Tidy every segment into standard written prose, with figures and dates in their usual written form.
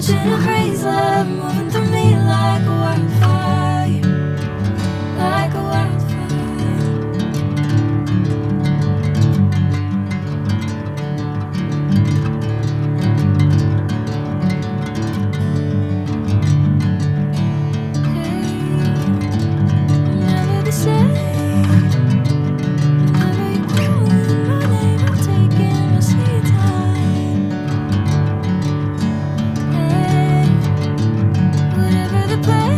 Catching a breeze, love moving through me like a wildfire, like a wildfire. Never the same. Whenever you're calling my name, I'm taking my sweet time. Hey, whatever the plan,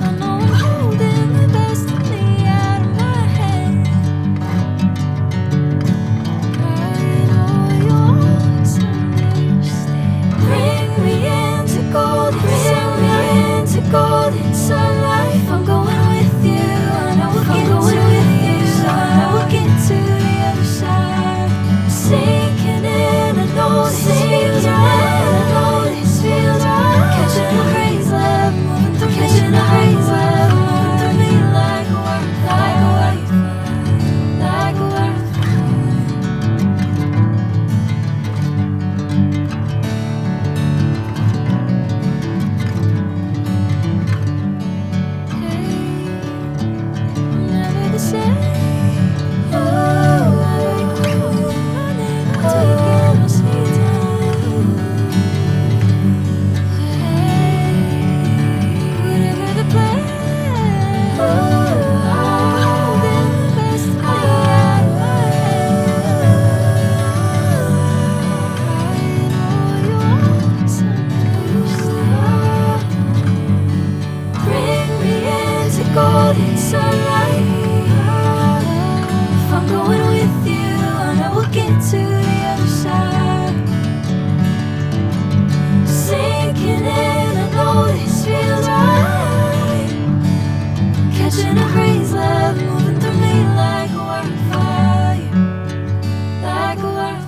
I know I'm holding the best of me out of my hand. I know you'll always understand. Bring me into golden sunlight, into golden sunlight. If I'm going with you, I know we'll get to the other side. I will get to the other side. Sinking in, I know this feels right. I know this feels right. Catching a breeze, love moving through me. Catching a breeze, love moving through me like a wildfire, like a wildfire. Never the same. Taking my sweet time. Whatever the plan, holding the best of me out of my hand. I know you'll always understand. Bring me into golden sunlight. If I'm going with you, I know we'll get to the other side. Sinking in, I know this feels right. Catching a breeze, love moving through me like a wildfire, like a wildfire.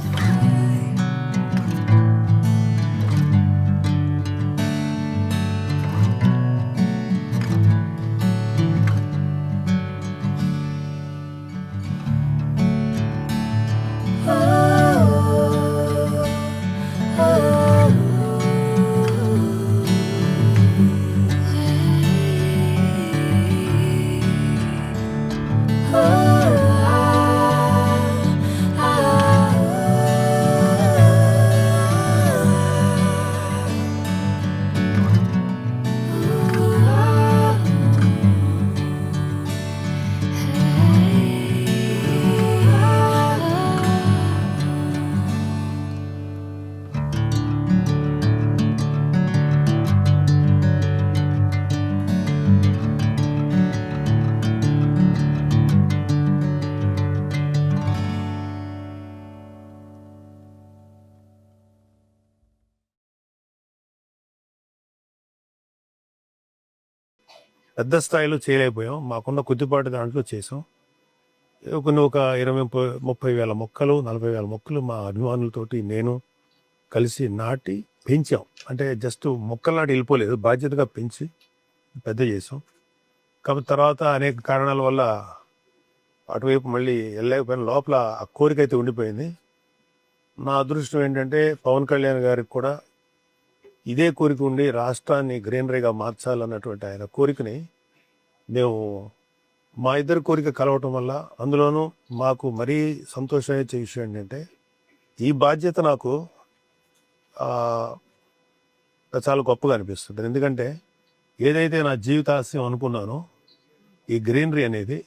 పెద్ద స్థాయిలో చేయలేకపోయాం. మాకున్న కొద్దిపాటి దాంట్లో చేసాం. కొన్ని ఒక 20-30 వేల మొక్కలు, 40 వేల మొక్కలు మా అభిమానులతోటి నేను కలిసి నాటి పెంచాం. అంటే జస్ట్ మొక్కలు నాటి వెళ్ళిపోలేదు, బాధ్యతగా పెంచి పెద్ద చేసాం. కాబట్టి తర్వాత అనేక కారణాల వల్ల అటువైపు మళ్ళీ వెళ్ళలేకపోయిన లోపల ఆ కోరిక అయితే ఉండిపోయింది. నా అదృష్టం ఏంటంటే పవన్ కళ్యాణ్ గారికి కూడా ఇదే కోరిక ఉండి రాష్ట్రాన్ని గ్రీనరీగా మార్చాలన్నటువంటి ఆయన కోరికని మేము మా ఇద్దరి కోరిక కలవటం వల్ల, అందులోనూ మాకు మరీ సంతోషం విషయం ఏంటంటే ఈ బాధ్యత నాకు చాలా గొప్పగా అనిపిస్తుంది. ఎందుకంటే ఏదైతే నా జీవితాశయం అనుకున్నానో ఈ గ్రీనరీ అనేది,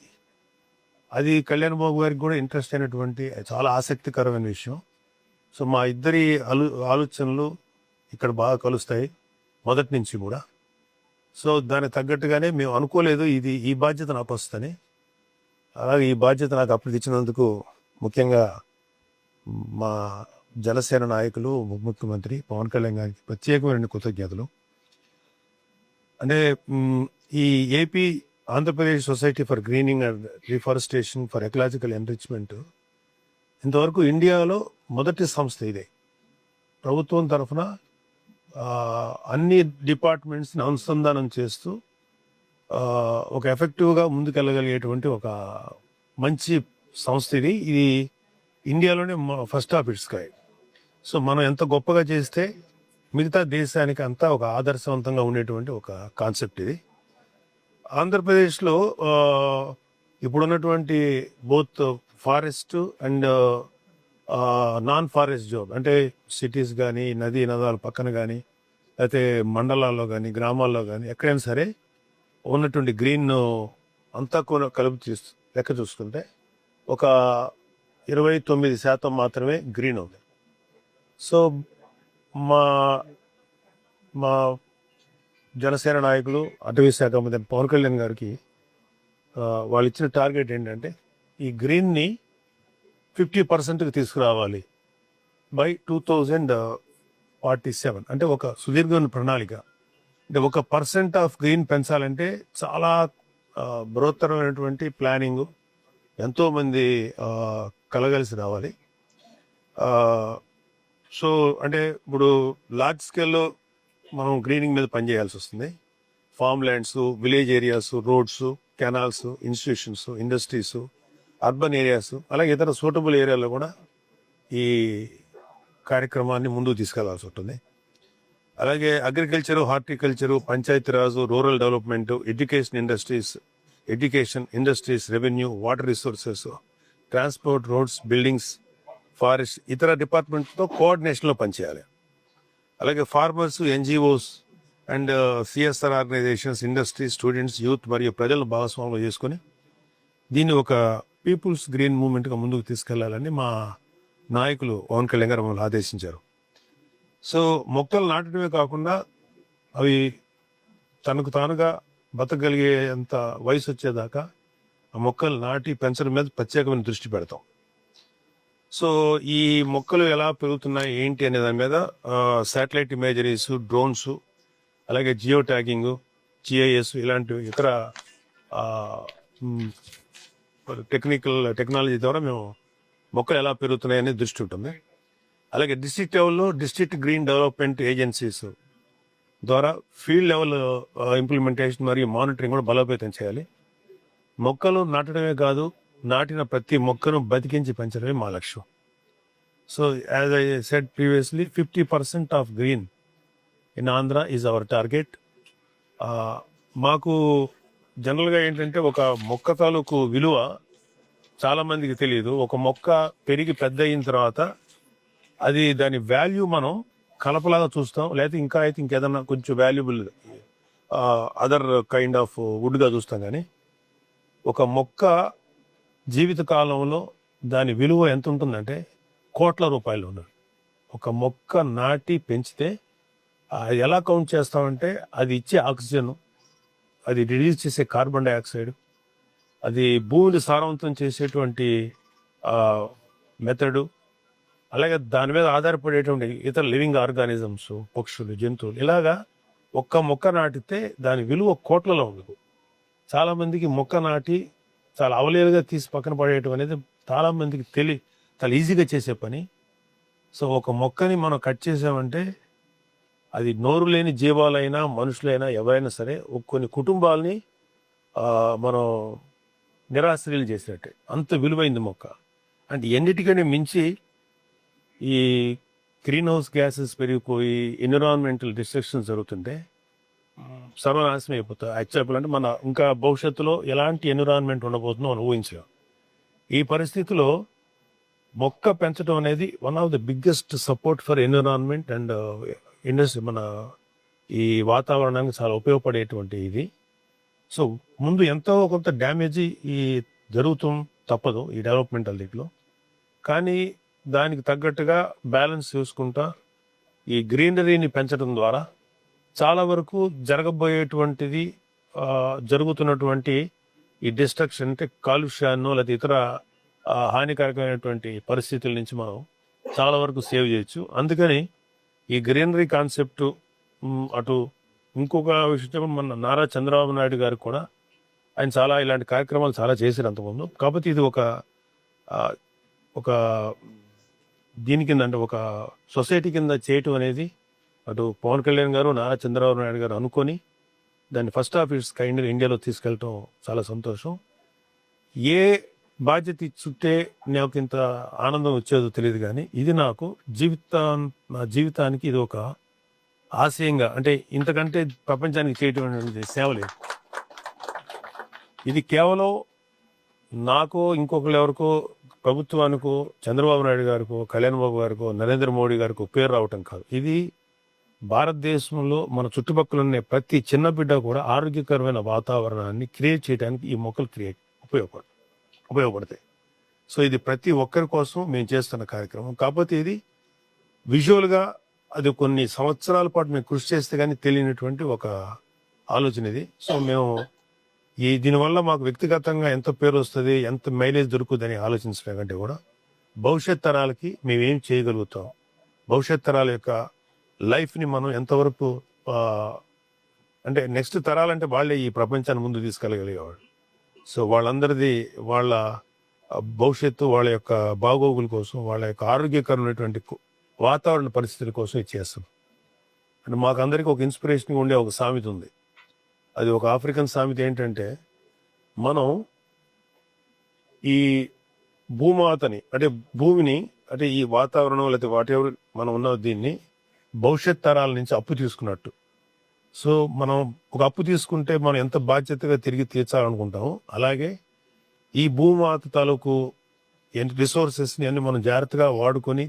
అది కళ్యాణ్ బాబు గారికి కూడా ఇంట్రెస్ట్ అయినటువంటి చాలా ఆసక్తికరమైన విషయం. సో మా ఇద్దరి ఆలోచనలు ఇక్కడ బాగా కలుస్తాయి మొదటి నుంచి కూడా. సో దానికి తగ్గట్టుగానే మేము అనుకోలేదు ఈ బాధ్యత నాకు వస్తుందని. అలాగే ఈ బాధ్యత నాకు అప్పగిచ్చినందుకు ముఖ్యంగా మా జనసేన నాయకులు, ముఖ్యమంత్రి పవన్ కళ్యాణ్ గారికి ప్రత్యేకమైన కృతజ్ఞతలు. అంటే ఈ AP Andhra Pradesh society for greening and reforestation for ecological enrichment ఇంతవరకు ఇండియాలో మొదటి సంస్థ ఇదే. ప్రభుత్వం తరఫున అన్ని డిపార్ట్మెంట్స్ని అనుసంధానం చేస్తూ ఒక ఎఫెక్టివ్గా ముందుకెళ్ళగలిగేటువంటి ఒక మంచి సంస్థ ఇది. ఇది ఇండియాలోనే first of it's kind. So మనం ఎంత గొప్పగా చేస్తే మిగతా దేశానికి అంతా ఒక ఆదర్శవంతంగా ఉండేటువంటి ఒక కాన్సెప్ట్ ఇది. ఆంధ్రప్రదేశ్లో ఇప్పుడున్నటువంటి both forest and non forest zone, అంటే సిటీస్ కానీ నదీ నదాల పక్కన కానీ లేకపోతే మండలాల్లో కానీ గ్రామాల్లో కానీ ఎక్కడైనా సరే ఉన్నటువంటి గ్రీన్ అంతా కూడా లెక్క చూసుకుంటే ఒక 29% మాత్రమే గ్రీన్ ఉంది. సో మా మా జనసేన నాయకులు అటవీ శాఖ మంత్రి పవన్ కళ్యాణ్ గారికి వాళ్ళు ఇచ్చిన టార్గెట్ ఏంటంటే ఈ గ్రీన్ని 50%కి తీసుకురావాలి బై 2047. అంటే ఒక సుదీర్ఘమైన ప్రణాళిక. అంటే 1% ఆఫ్ గ్రీన్ పెంచాలంటే చాలా బృహత్తరమైనటువంటి ప్లానింగ్, ఎంతోమంది కలగలిసి రావాలి. సో అంటే ఇప్పుడు లార్జ్ స్కేల్లో మనం గ్రీనింగ్ మీద పనిచేయాల్సి వస్తుంది. Form lands, village areas, roads, canals, institutions, industries, urban areas, అలాగే ఇతర సూటబుల్ ఏరియాలో కూడా ఈ కార్యక్రమాన్ని ముందుకు తీసుకెళ్లాల్సి ఉంటుంది. అలాగే agriculture, horticulture, Panchayati Raj, rural development, education industries, revenue, water resources, transport, roads, buildings, forest, ఇతర డిపార్ట్మెంట్తో కోఆర్డినేషన్లో పనిచేయాలి. అలాగే farmers, NGOs and CSR organisations, industry, students, youth మరియు ప్రజలను భాగస్వామ్యం చేసుకొని దీన్ని ఒక పీపుల్స్ గ్రీన్ మూవ్మెంట్గా ముందుకు తీసుకెళ్లాలని మా నాయకులు పవన్ కళ్యాణ్ గారు మమ్మల్ని ఆదేశించారు. సో మొక్కలు నాటడమే కాకుండా అవి తనకు తానుగా బతకగలిగేంత వయసు వచ్చేదాకా ఆ మొక్కలు నాటి పెంచడం మీద ప్రత్యేకమైన దృష్టి పెడతాం. సో ఈ మొక్కలు ఎలా పెరుగుతున్నాయి ఏంటి అనే దాని మీద శాటిలైట్ ఇమేజరీస్, డ్రోన్స్, అలాగే జియో ట్యాగింగ్, జిఐఎస్ ఇలాంటి ఇతర టెక్నాలజీ ద్వారా మేము మొక్కలు ఎలా పెరుగుతున్నాయి అనేది దృష్టి ఉంటుంది. అలాగే డిస్ట్రిక్ట్ లెవెల్లో డిస్ట్రిక్ట్ గ్రీన్ డెవలప్మెంట్ ఏజెన్సీస్ ద్వారా ఫీల్డ్ లెవెల్ ఇంప్లిమెంటేషన్ మరియు మానిటరింగ్ కూడా బలోపేతం చేయాలి. మొక్కలు నాటడమే కాదు, నాటిన ప్రతి మొక్కను బతికించి పెంచడమే మా లక్ష్యం. So as I said previously, 50% of green in Andhra is our target. మాకు జనరల్గా ఏంటంటే ఒక మొక్క తాలూకు విలువ చాలా మందికి తెలియదు. ఒక మొక్క పెరిగి పెద్ద అయిన తర్వాత అది దాని వాల్యూ మనం కలపలాగా చూస్తాం, లేకపోతే ఇంకా అయితే ఇంకేదన్నా కొంచెం వాల్యుబుల్ అదర్ కైండ్ ఆఫ్ వుడ్గా చూస్తాం. కానీ ఒక మొక్క జీవిత కాలంలో దాని విలువ ఎంత ఉంటుందంటే కోట్ల రూపాయలు ఉన్నది. ఒక మొక్క నాటి పెంచితే ఎలా కౌంట్ చేస్తామంటే అది ఇచ్చే ఆక్సిజన్, అది రిలీజ్ చేసే కార్బన్ డైఆక్సైడ్, అది భూమిని సారవంతం చేసేటువంటి మెథడు, అలాగే దాని మీద ఆధారపడేటువంటి ఇతర లివింగ్ ఆర్గానిజమ్స్, పక్షులు, జంతువులు, ఇలాగా ఒక్క మొక్క నాటితే దాని విలువ కోట్లలో ఉండదు. చాలామందికి మొక్క నాటి చాలా అవలేలుగా తీసి పక్కన పడేయటం అనేది చాలామందికి చాలా ఈజీగా చేసే పని. సో ఒక మొక్కని మనం కట్ చేసామంటే అది నోరు లేని జీవాలైనా మనుషులైనా ఎవరైనా సరే కొన్ని కుటుంబాలని మనం నిరాశ్రయులు చేసినట్టే. అంత విలువైంది మొక్క. అంటే ఎన్నిటికనే మించి ఈ గ్రీన్ హౌస్ గ్యాసెస్ పెరిగిపోయి ఎన్విరాన్మెంటల్ డిస్ట్రక్షన్స్ జరుగుతుంటే సర్వనాశనం అయిపోతాయి. యాక్చువల్ అంటే మన ఇంకా భవిష్యత్తులో ఎలాంటి ఎన్విరాన్మెంట్ ఉండబోతుందో మనం ఊహించాం. ఈ పరిస్థితిలో మొక్క పెంచడం అనేది one of the biggest support for environment and industry, మన ఈ వాతావరణానికి చాలా ఉపయోగపడేటువంటి ఇది. సో ముందు ఎంతో కొంత డ్యామేజ్ ఈ జరుగుతాం తప్పదు ఈ డెవలప్మెంటల్ దీంట్లో. కానీ దానికి తగ్గట్టుగా బ్యాలెన్స్ చూసుకుంటా ఈ గ్రీనరీని పెంచడం ద్వారా చాలా వరకు జరగబోయేటువంటిది జరుగుతున్నటువంటి ఈ డిస్ట్రక్షన్, అంటే కాలుష్యాన్ని లేదా ఇతర హానికరమైనటువంటి పరిస్థితుల నుంచి మనం చాలా వరకు సేవ్ చేయొచ్చు. అందుకని ఈ గ్రీనరీ కాన్సెప్ట్ అటు ఇంకొక విషయం, మన నారా చంద్రబాబు నాయుడు గారు కూడా ఆయన చాలా ఇలాంటి కార్యక్రమాలు చాలా చేశారు అంతకుముందు. కాబట్టి ఇది ఒక దీని కింద, అంటే ఒక సొసైటీ కింద చేయటం అనేది అటు పవన్ కళ్యాణ్ గారు, నారా చంద్రబాబు నాయుడు గారు అనుకొని దాన్ని ఫస్ట్ ఆఫ్ ఇట్స్ కైండ్ ఇండియాలో తీసుకెళ్ళటం చాలా సంతోషం. ఏ బాధ్యత ఇచ్చుంటే నాకు ఇంత ఆనందం వచ్చేదో తెలియదు, కానీ ఇది నా జీవితానికి ఇది ఒక ఆశయంగా అంటే ఇంతకంటే ప్రపంచానికి చేయటువంటి సేవ లేదు. ఇది కేవలం నాకు ఇంకొకరు ఎవరికో ప్రభుత్వానికో చంద్రబాబు నాయుడు గారికో కళ్యాణ్ బాబు గారికో నరేంద్ర మోడీ గారికో పేరు రావటం కాదు. ఇది భారతదేశంలో మన చుట్టుపక్కల ఉన్న ప్రతి చిన్న బిడ్డ కూడా ఆరోగ్యకరమైన వాతావరణాన్ని క్రియేట్ చేయడానికి ఈ మొక్కలు ఉపయోగపడతాయి. సో ఇది ప్రతి ఒక్కరి కోసం మేము చేస్తున్న కార్యక్రమం. కాకపోతే ఇది విజువల్గా అది కొన్ని సంవత్సరాల పాటు మేము కృషి చేస్తే కానీ తెలియనటువంటి ఒక ఆలోచన ఇది. సో మేము దీనివల్ల మాకు వ్యక్తిగతంగా ఎంత పేరు వస్తుంది, ఎంత మైలేజ్ దొరుకుతుందని ఆలోచించడం కంటే కూడా భవిష్యత్ తరాలకి మేము ఏం చేయగలుగుతాం, భవిష్యత్ తరాల యొక్క లైఫ్ని మనం ఎంతవరకు అంటే నెక్స్ట్ తరాలంటే వాళ్ళే ఈ ప్రపంచాన్ని ముందు తీసుకెళ్ళగలిగేవాళ్ళు. సో వాళ్ళందరిది వాళ్ళ భవిష్యత్తు, వాళ్ళ యొక్క బాగోగుల కోసం, వాళ్ళ యొక్క ఆరోగ్యకరమైనటువంటి వాతావరణ పరిస్థితుల కోసం ఇది చేస్తాం. అంటే మాకందరికీ ఒక ఇన్స్పిరేషన్గా ఉండే ఒక సామెత ఉంది. అది ఒక ఆఫ్రికన్ సామెత. ఏంటంటే మనం ఈ భూమాతని అంటే భూమిని అంటే ఈ వాతావరణం లేకపోతే వాటెవర్ మనం ఉన్న దీన్ని భవిష్యత్ తరాల నుంచి అప్పు తీసుకున్నట్టు. సో మనం ఒక అప్పు తీసుకుంటే మనం ఎంత బాధ్యతగా తిరిగి తీర్చాలనుకుంటామో అలాగే ఈ భూమాత తాలూకు రిసోర్సెస్ని అన్ని మనం జాగ్రత్తగా వాడుకొని